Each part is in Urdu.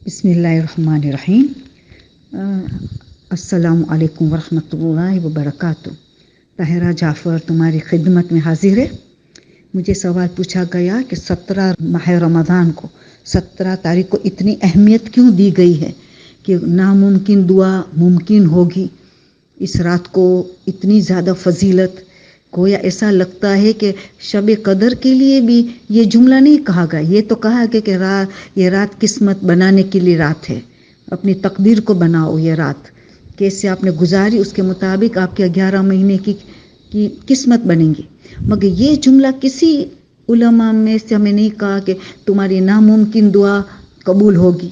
بسم اللہ الرحمن الرحیم۔ السلام علیکم ورحمۃ اللہ وبرکاتہ۔ طاہرہ جعفر تمہاری خدمت میں حاضر ہے۔ مجھے سوال پوچھا گیا کہ 17 ماہ رمضان کو 17 تاریخ کو اتنی اہمیت کیوں دی گئی ہے کہ ناممکن دعا ممکن ہوگی۔ اس رات کو اتنی زیادہ فضیلت، گویا ایسا لگتا ہے کہ شب قدر کے لیے بھی یہ جملہ نہیں کہا گیا، یہ تو کہا گیا کہ یہ رات قسمت بنانے کے لیے رات ہے، اپنی تقدیر کو بناؤ۔ یہ رات کیسے آپ نے گزاری اس کے مطابق آپ کے 11 مہینے کی قسمت بنیں گی۔ مگر یہ جملہ کسی علماء میں سے ہمیں نہیں کہا کہ تمہاری ناممکن دعا قبول ہوگی۔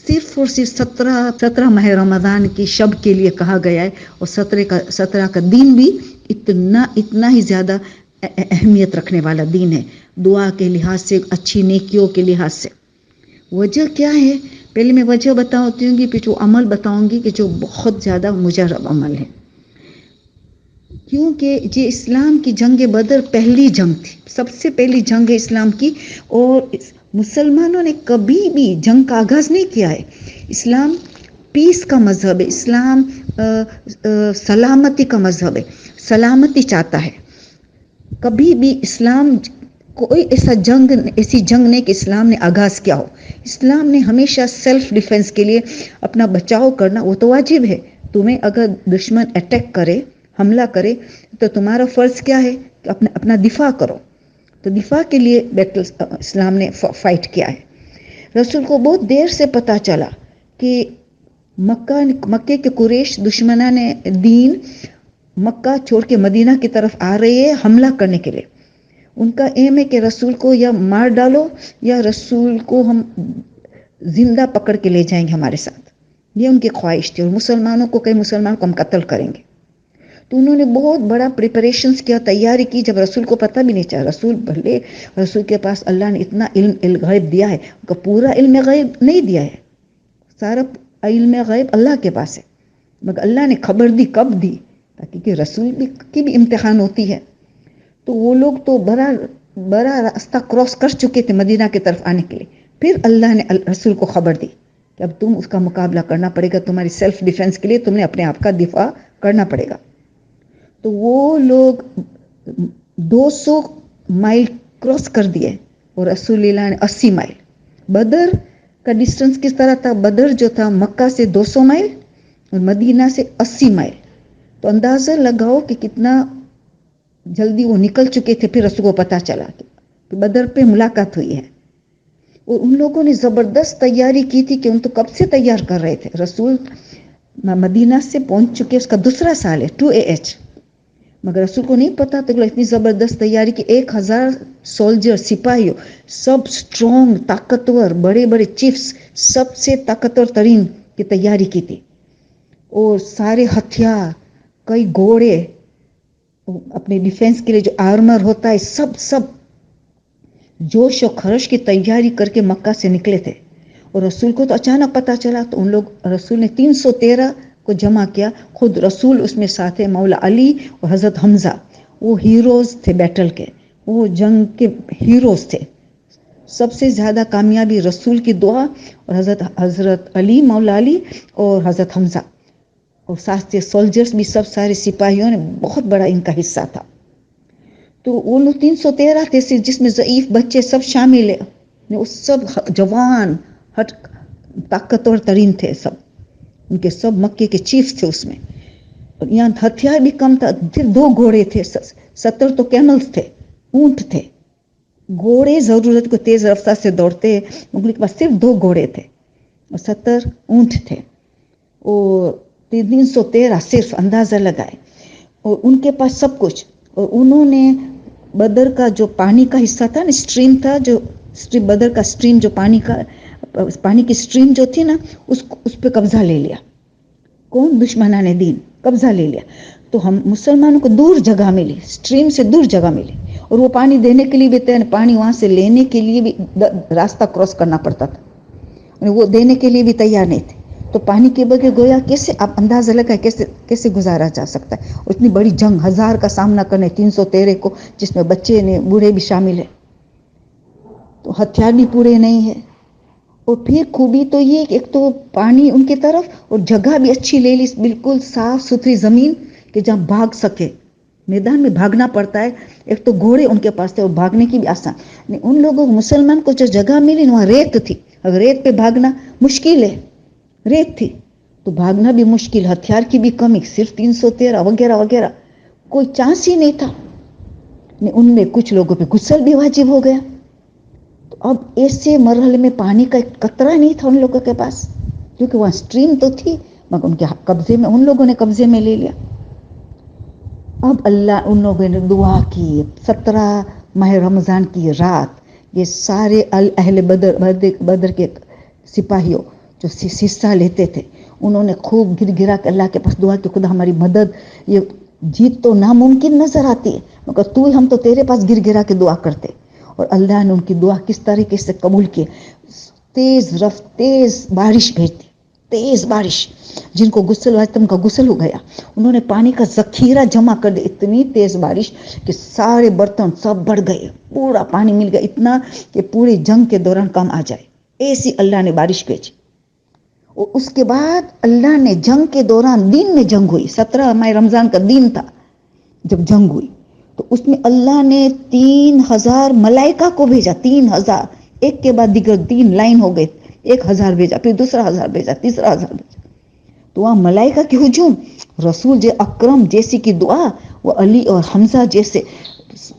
صرف اور صرف 17 ماہ رمضان کی شب کے لیے کہا گیا ہے، اور 17 کا دن بھی اتنا ہی زیادہ اہمیت رکھنے والا دن ہے، دعا کے لحاظ سے، اچھی نیکیوں کے لحاظ سے۔ وجہ کیا ہے؟ پہلے میں وجہ بتاتی ہوں گی، پھر جو عمل بتاؤں گی کہ جو بہت زیادہ مجرب عمل ہے۔ کیونکہ یہ اسلام کی جنگ بدر پہلی جنگ تھی، سب سے پہلی جنگ ہے اسلام کی، اور مسلمانوں نے کبھی بھی جنگ کا آغاز نہیں کیا ہے۔ اسلام پیس کا مذہب ہے، اسلام سلامتی کا مذہب ہے، سلامتی چاہتا ہے۔ کبھی بھی اسلام کوئی ایسی جنگ نہیں کہ اسلام نے آغاز کیا ہو۔ اسلام نے ہمیشہ سیلف ڈیفنس کے لیے اپنا بچاؤ کرنا وہ تو واجب ہے۔ تمہیں اگر دشمن اٹیک کرے، حملہ کرے، تو تمہارا فرض کیا ہے کہ اپنا دفاع کرو۔ تو دفاع کے لیے اسلام نے فائٹ کیا ہے۔ رسول کو بہت دیر سے پتہ چلا کہ مکے کے قریش دشمنان دین مکہ چھوڑ کے مدینہ کی طرف آ رہے ہیں حملہ کرنے کے لیے۔ ان کا ایم ہے کہ رسول کو یا مار ڈالو یا رسول کو ہم زندہ پکڑ کے لے جائیں گے ہمارے ساتھ، یہ ان کی خواہش تھی، اور کئی مسلمانوں کو ہم قتل کریں گے۔ تو انہوں نے بہت بڑا پریپریشنز کیا، تیاری کی، جب رسول کو پتہ بھی نہیں چلا۔ رسول کے پاس اللہ نے اتنا علم غیب دیا ہے، کہ پورا علم غیب نہیں دیا ہے، سارا علم غیب اللہ کے پاس ہے، مگر اللہ نے خبر دی، کب دی؟ تاکہ کہ رسول کی بھی امتحان ہوتی ہے۔ تو وہ لوگ تو بڑا راستہ کراس کر چکے تھے مدینہ کی طرف آنے کے لیے، پھر اللہ نے رسول کو خبر دی کہ اب تم اس کا مقابلہ کرنا پڑے گا، تمہاری سیلف ڈیفنس کے لیے تم نے اپنے آپ کا دفاع کرنا پڑے گا۔ تو وہ لوگ 200 مائل کراس کر دیے، اور رسول اللہ نے 80 مائل۔ بدر کا ڈسٹنس کس طرح تھا؟ بدر جو تھا مکہ سے 200 مائل اور مدینہ سے 80 مائل۔ تو اندازہ لگاؤ کہ کتنا جلدی وہ نکل چکے تھے۔ پھر رسول کو پتہ چلا کہ بدر پہ ملاقات ہوئی ہے، اور ان لوگوں نے زبردست تیاری کی تھی کہ ان تو کب سے تیار کر رہے تھے۔ رسول مدینہ سے پہنچ چکے، اس کا دوسرا سال ہے 2AH، مگر رسول کو نہیں پتا تھا کہ اتنی زبردست تیاری کی 1000 سولجر، سپاہیوں، سب سٹرونگ، طاقتور، بڑے بڑے چیفز، سب سے طاقتور ترین کی تیاری کی تھی، اور سارے ہتھیار، کئی گھوڑے، اپنے ڈیفنس کے لیے جو آرمر ہوتا ہے، سب جوش و خروش کی تیاری کر کے مکہ سے نکلے تھے۔ اور رسول کو تو اچانک پتہ چلا، تو رسول نے 313 کو جمع کیا، خود رسول اس میں ساتھ ہے، مولا علی اور حضرت حمزہ، وہ ہیروز تھے بیٹل کے، وہ جنگ کے ہیروز تھے۔ سب سے زیادہ کامیابی رسول کی دعا، اور حضرت علی، مولا علی اور حضرت حمزہ، اور ساتھ سے سولجرز بھی، سب سارے سپاہیوں نے بہت بڑا ان کا حصہ تھا۔ تو وہ لوگ 313 تھے، جس میں ضعیف بچے سب شامل ہیں، وہ سب جوان طاقتور ترین تھے، سب ان کے سب مکے کے چیف تھے اس میں۔ اور یہاں ہتھیار بھی کم تھا، صرف 2 گھوڑے تھے، 70 تو کیملز تھے، اونٹ تھے۔ گھوڑے ضرورت کو تیز رفتار سے دوڑتے، مغل کے پاس صرف 2 گھوڑے تھے اور 70 اونٹ تھے، اور 313 صرف اندازہ لگائے، اور ان کے پاس سب کچھ۔ اور انہوں نے بدر کا جو پانی کا حصہ تھا نا، سٹریم تھا، جو بدر کا سٹریم، جو پانی کی سٹریم جو تھی نا، اس پہ قبضہ لے لیا۔ کون؟ دشمنان دین، قبضہ لے لیا۔ تو ہم مسلمانوں کو دور جگہ ملی، سٹریم سے دور جگہ ملی، اور وہ پانی دینے کے لیے بھی پانی وہاں سے لینے کے لیے بھی راستہ کراس کرنا پڑتا تھا، وہ دینے کے لیے بھی تیار نہیں تھے۔ تو پانی کے بغیر گویا کیسے آپ اندازہ لگائیں کیسے گزارا جا سکتا ہے؟ اور اتنی بڑی جنگ، 1000 کا سامنا کرنے، 313 کو، جس میں بچے نے، بوڑھے بھی شامل ہیں، تو ہتھیار بھی پورے نہیں ہے، اور پھر خوبی تو یہ کہ ایک تو پانی ان کی طرف اور جگہ بھی اچھی لے لی, بالکل صاف ستھری زمین کہ جہاں بھاگ سکے. میدان میں بھاگنا پڑتا ہے, ایک تو گھوڑے ان کے پاس تھے اور بھاگنے کی بھی آسان. ان لوگوں مسلمان کو جو جگہ ملی وہاں ریت تھی, اگر ریت پہ بھاگنا مشکل ہے, ریت تھی تو بھاگنا بھی مشکل, ہتھیار کی بھی کمی, صرف 313 وغیرہ وغیرہ, کوئی چانس ہی نہیں تھا. ان میں کچھ لوگوں پہ غسل بھی واجب ہو گیا. تو اب ایسے مرحلے میں پانی کا ایک قطرہ نہیں تھا ان لوگوں کے پاس, کیونکہ وہاں اسٹریم تو تھی مگر ان کے قبضے میں, ان لوگوں نے قبضے میں لے لیا. اب اللہ ان لوگوں نے دعا کی. 17 ماہ رمضان کی رات یہ سارے اہل بدر کے سپاہیوں جو حصہ لیتے تھے, انہوں نے خوب گر گرا کے اللہ کے پاس دعا کی, خدا ہماری مدد, یہ جیت تو ناممکن نظر آتی ہے مگر تو ہی, ہم تو تیرے پاس گر گرا کے دعا کرتے. اور اللہ نے ان کی دعا کس طریقے سے قبول کی, تیز بارش بھیجتی, تیز بارش, جن کو غسل واجب کا غسل ہو گیا, انہوں نے پانی کا ذخیرہ جمع کر دیا. اتنی تیز بارش کہ سارے برتن سب بڑھ گئے, پورا پانی مل گیا, اتنا کہ پوری جنگ کے دوران کم آ جائے, ایسی اللہ نے بارش بھیجی. اور اس کے بعد اللہ نے جنگ کے دوران, دن میں جنگ ہوئی, 17 ماہ رمضان کا دن تھا جب جنگ ہوئی, تو اس میں اللہ نے 3000 ملائکہ کو بھیجا. 3000, ایک کے بعد دیگر 3 لائن ہو گئے, 1000 بھیجا, پھر دوسرا 1000 بھیجا, تیسرا 1000 بھیجا. تو وہاں ملائکہ کی ہجوم, رسول اکرم جیسی کی دعا, وہ علی اور حمزہ جیسے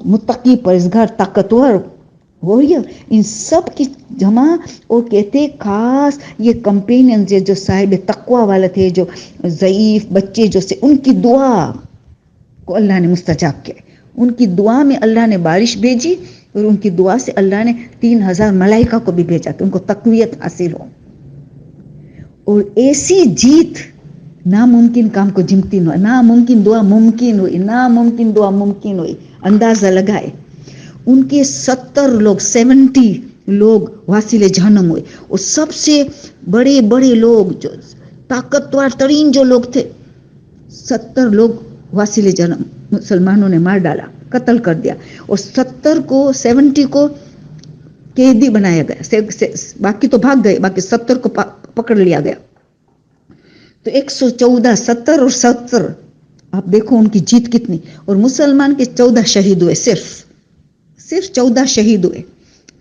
متقی پرہیزگار طاقتور واریر, ان سب کی جمع. اور کہتے خاص یہ کمپینین جو صاحب تقوی والے تھے, جو ضعیف بچے جو سے, ان کی دعا کو اللہ نے مستجاب کیا. ان کی دعا میں اللہ نے بارش بھیجی, اور ان کی دعا سے اللہ نے 3000 ملائکہ کو بھی بھیجا کہ ان کو تقویت حاصل ہو. اور ایسی جیت, ناممکن کام کو جمتی نہ, ناممکن دعا ممکن ہوئی, ناممکن دعا ممکن ہوئی. اندازہ لگائے ان کے 70 لوگ واصل جہنم ہوئے, اور سب سے بڑے بڑے لوگ جو طاقتور ترین جو لوگ تھے, 70 لوگ واصل جہنم مسلمانوں نے مار ڈالا, قتل کر دیا. اور 70 کو قیدی بنایا گیا, باقی تو بھاگ گئے, باقی 70 کو پکڑ لیا گیا. تو 114, 70 اور 70, آپ دیکھو ان کی جیت کتنی. اور مسلمان کے 14 شہید ہوئے, صرف 14 شہید ہوئے.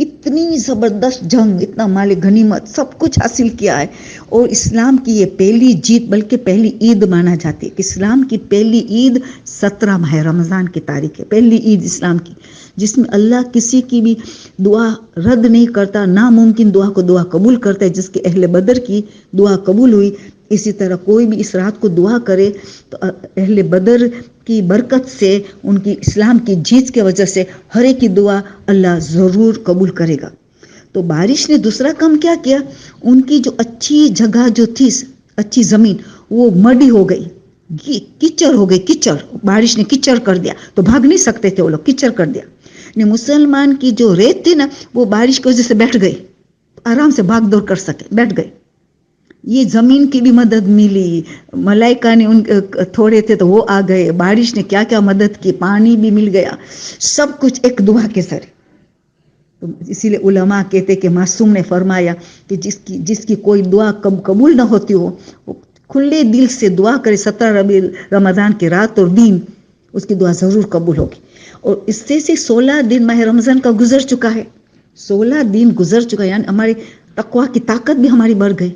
اتنی زبردست جنگ, اتنا مال غنیمت سب کچھ حاصل کیا ہے. اور اسلام کی یہ پہلی جیت, بلکہ پہلی عید مانا جاتی ہے. اسلام کی پہلی عید 17 ماہ رمضان کی تاریخ ہے, پہلی عید اسلام کی, جس میں اللہ کسی کی بھی دعا رد نہیں کرتا, ناممکن دعا کو دعا قبول کرتا ہے. جس کے اہل بدر کی دعا قبول ہوئی, اسی طرح کوئی بھی اس رات کو دعا کرے تو اہل بدر کی برکت سے, ان کی اسلام کی جیت کی وجہ سے ہر ایک کی دعا اللہ ضرور قبول کرے گا. تو بارش نے دوسرا کام کیا کیا, ان کی جو اچھی جگہ جو تھی, اچھی زمین, وہ مڈی ہو گئی, کیچڑ ہو گئی, کیچڑ, بارش نے کیچڑ کر دیا. تو بھاگ نہیں سکتے تھے وہ لوگ, کیچڑ کر دیا. مسلمان کی جو ریت تھی نا, وہ بارش کی وجہ سے بیٹھ گئی, آرام سے بھاگ دوڑ کر سکے, بیٹھ گئے. یہ زمین کی بھی مدد ملی, ملائکہ نے ان تھوڑے تھے تو وہ آ گئے, بارش نے کیا کیا مدد کی, پانی بھی مل گیا, سب کچھ ایک دعا کے ذریعے. تو اسی لیے علماء کہتے کہ معصوم نے فرمایا کہ جس کی کوئی دعا قبول نہ ہوتی ہو, وہ کھلے دل سے دعا کرے 17 رمضان کی رات اور دن, اس کی دعا ضرور قبول ہوگی. اور اس سے 16 دن ماہ رمضان کا گزر چکا ہے, 16 دن گزر چکا ہے, یعنی ہماری تقوی کی طاقت بھی ہماری بڑھ گئی,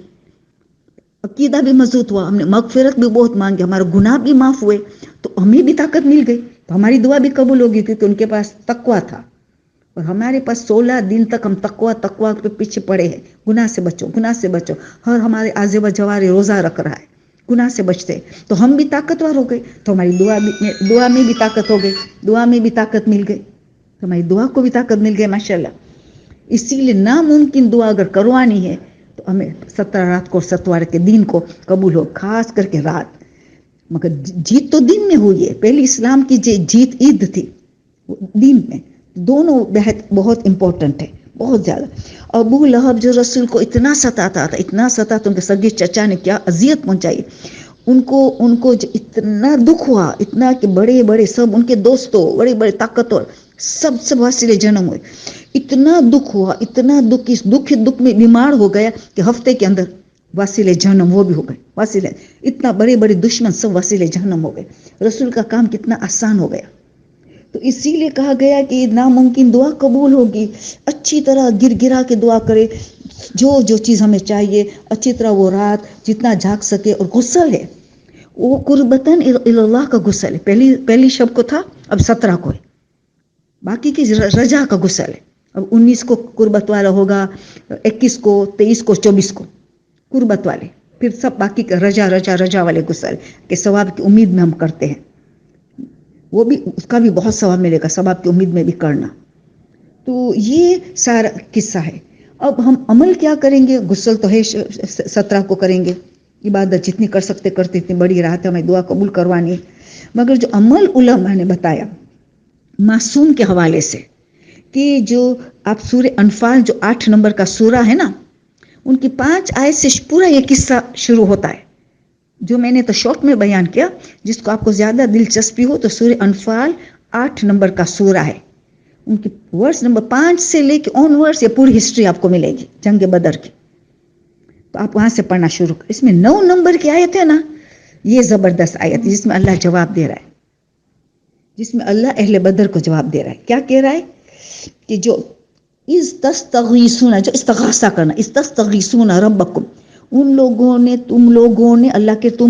عقیدہ بھی مضبوط ہوا, ہم نے مغفرت بھی بہت مانگی, ہمارے گناہ بھی معاف ہوئے, تو ہمیں بھی طاقت مل گئی, تو ہماری دعا بھی قبول ہوگی, کیونکہ ان کے پاس تقوی تھا. اور ہمارے پاس 16 دن تک ہم تقوی کے پیچھے پڑے ہیں, گناہ سے بچو, گناہ سے بچو. ہر ہمارے آزے و جوارے روزہ رکھ رہا ہے, گناہ سے بچتے, تو ہم بھی طاقتور ہو گئے, تو ہماری دعا میں بھی طاقت ہو گئی, دعا میں بھی طاقت مل گئی, تو ہماری دعا کو بھی طاقت مل گئی ماشاءاللہ. اسی لیے ناممکن دعا اگر کروانی ہے تو ہمیں 17 رات کو, 17 کے دن کو قبول ہو, خاص کر کے رات. مگر جیت تو دن میں ہوئی ہے, پہلی اسلام کی جیت عید تھی, دن میں. دونوں بہت امپورٹنٹ ہے, بہت زیادہ. ابو لہب جو رسول کو اتنا ستاتا تھا, اتنا ستاتا, ان کے سگے چچا نے کیا اذیت پہنچائی ان کو جو اتنا دکھ ہوا, اتنا کہ بڑے بڑے سب ان کے دوستوں, بڑے بڑے طاقتور سب واصل جنم ہوئے, اتنا دکھ ہوا، اتنا دکھ، اس دکھ میں بیمار ہو گیا کہ ہفتے کے اندر واسل جہنم وہ بھی ہو گئے. واسل اتنا بڑے بڑے دشمن سب واسل جہنم ہو گئے. رسول کا کام کتنا آسان ہو گیا. تو اسی لیے کہا گیا کہ ناممکن دعا قبول ہوگی. اچھی طرح گر گرا کے دعا کرے، جو چیز ہمیں چاہیے اچھی طرح. وہ رات جتنا جھاگ سکے. اور غسل ہے وہ قربتاً اللہ کا غسل ہے. پہلی شب کو تھا، اب 17 کو ہے. باقی کی رجا کا غسل ہے. اب 19 کو قربت والا ہوگا، 21 کو، 23 کو، 24 کو قربت والے. پھر سب باقی کا رجا والے غسل کے ثواب کی امید میں ہم کرتے ہیں. وہ بھی اس کا بھی بہت ثواب ملے گا، ثواب کی امید میں بھی کرنا. تو یہ سارا قصہ ہے. اب ہم عمل کیا کریں گے؟ غسل تو ہے 17 کو کریں گے. عبادت جتنی کر سکتے کرتے، اتنی بڑی رات ہے، ہمیں دعا قبول کروانی ہے. مگر جو عمل علماء نے بتایا معصوم کے حوالے سے، کہ جو آپ سورہ انفال جو 8 نمبر کا سورہ ہے نا، ان کی 5 آیت سے پورا یہ قصہ شروع ہوتا ہے. جو میں نے تو شارٹ میں بیان کیا. جس کو آپ کو زیادہ دلچسپی ہو تو سورہ انفال 8 نمبر کا سورہ ہے. ان کی ورس نمبر 5 سے لے کے آن ورس یہ پوری ہسٹری آپ کو ملے گی جنگ بدر کی. تو آپ وہاں سے پڑھنا شروع کریں. اس میں 9 نمبر کی آیت ہے نا، یہ زبردست آیت ہے جس میں اللہ جواب دے رہا ہے. جس میں اللہ اہل بدر کو جواب دے رہا ہے. کیا کہہ رہا ہے؟ کہ جو استغیثون، جو استغاثہ کرنا، استغیثون ربکم، تم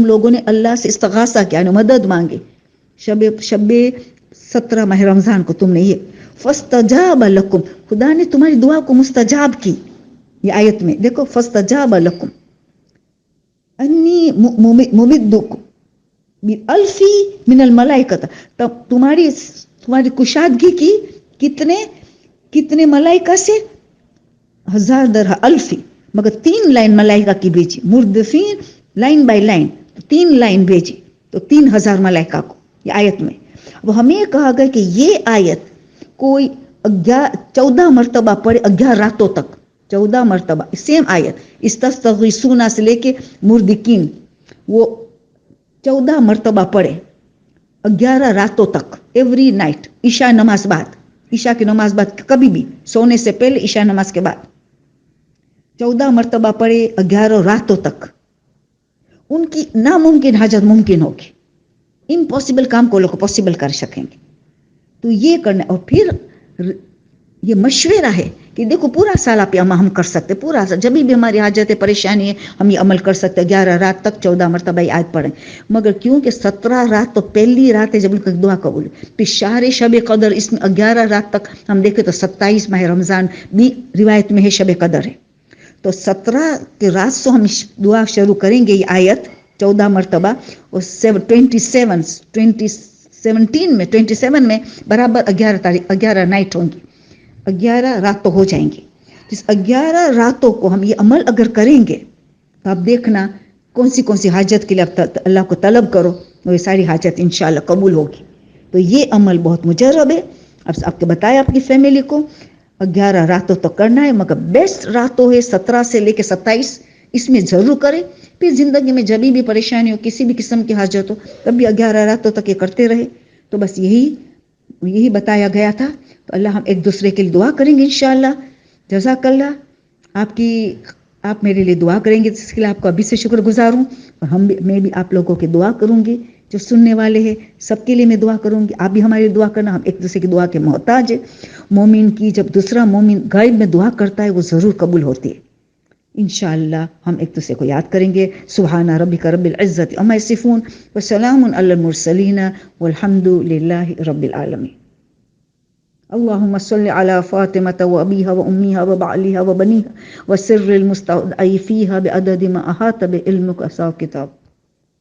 لوگوں نے اللہ سے استغاثہ کیا، یعنی مدد مانگی. شب 17 ماہ رمضان کو تم نے یہ فاستجاب لکم، خدا نے تمہاری دعا کو مستجاب کی. یہ آیت میں دیکھو، فاستجاب لکم انی ممدکم بالفی من الملائکۃ. تب تمہاری کشادگی کی کتنے ملائکہ سے؟ 1000 درہ الفی. مگر 3 لائن ملائکہ کی بھیجی، مردفین لائن بائی لائن 3 لائن بھیجی، تو 3000 ملائکہ کو. یہ آیت میں وہ ہمیں کہا گیا کہ یہ آیت کوئی 14 مرتبہ پڑھے 11 راتوں تک. 14 مرتبہ سیم آیت، استغیثون سے لے کے مردکین، وہ 14 مرتبہ پڑھے 11 راتوں تک، ایوری نائٹ. عشاء نماز بعد، عشاء کی نماز بعد، کبھی بھی سونے سے پہلے، عشاء نماز کے بعد 14 مرتبہ پڑھے 11 راتوں تک. ان کی ناممکن حاجت ممکن ہوگی. امپاسبل کام کو لوگ پاسبل کر سکیں گے. تو یہ کرنا. اور پھر یہ مشورہ ہے کہ دیکھو پورا سال آپ یہ ہم کر سکتے، پورا سال جب بھی ہماری حاجت ہے، پریشانی ہے، ہم یہ عمل کر سکتے. 11 رات تک 14 مرتبہ یہ آیت پڑھیں. مگر کیونکہ 17 رات تو پہلی رات ہے جب ان کی دعا قبول. پھر شہر شب قدر، اس میں 11 رات تک ہم دیکھیں تو 27 ماہ رمضان بھی روایت میں ہے شب قدر ہے. تو 17 کی رات سے ہم دعا شروع کریں گے. یہ آیت 14 مرتبہ، اور 27 میں برابر 11 نائٹ ہوں گی، 11 راتوں ہو جائیں گی. جس 11 راتوں کو ہم یہ عمل اگر کریں گے تو آپ دیکھنا کون سی حاجت کے لیے اللہ کو طلب کرو، وہ ساری حاجت انشاءاللہ قبول ہوگی. تو یہ عمل بہت مجرب ہے. اب آپ کو بتایا آپ کی فیملی کو 11 راتوں تو کرنا ہے، مگر بیسٹ راتوں ہے 17 سے لے کے 27. اس میں ضرور کرے. پھر زندگی میں جب بھی پریشانی ہو، کسی بھی قسم کی حاجت ہو، تب بھی 11 راتوں تک یہ کرتے رہے. تو بس یہی بتایا گیا تھا. تو اللہ ہم ایک دوسرے کے لیے دعا کریں گے انشاءاللہ. جزاک اللہ. آپ میرے لیے دعا کریں گے، اس کے لیے آپ کو ابھی سے شکر گزار ہوں. اور میں بھی آپ لوگوں کی دعا کروں گی، جو سننے والے ہیں سب کے لیے میں دعا کروں گی. آپ بھی ہمارے لیے دعا کرنا. ہم ایک دوسرے کی دعا کے محتاج ہیں. مومن کی جب دوسرا مومن غائب میں دعا کرتا ہے وہ ضرور قبول ہوتی ہے. انشاءاللہ ہم ایک دوسرے کو یاد کریں گے. سبحان ربک رب العزت عما یصفون وسلام علی المرسلین والحمد للہ رب العالمین. اللهم صل على فاطمة وأبيها وأمها وبعلها وبنيها وسر المستودع فيها بعدد ما أحاط بعلمك أحصاه كتاب.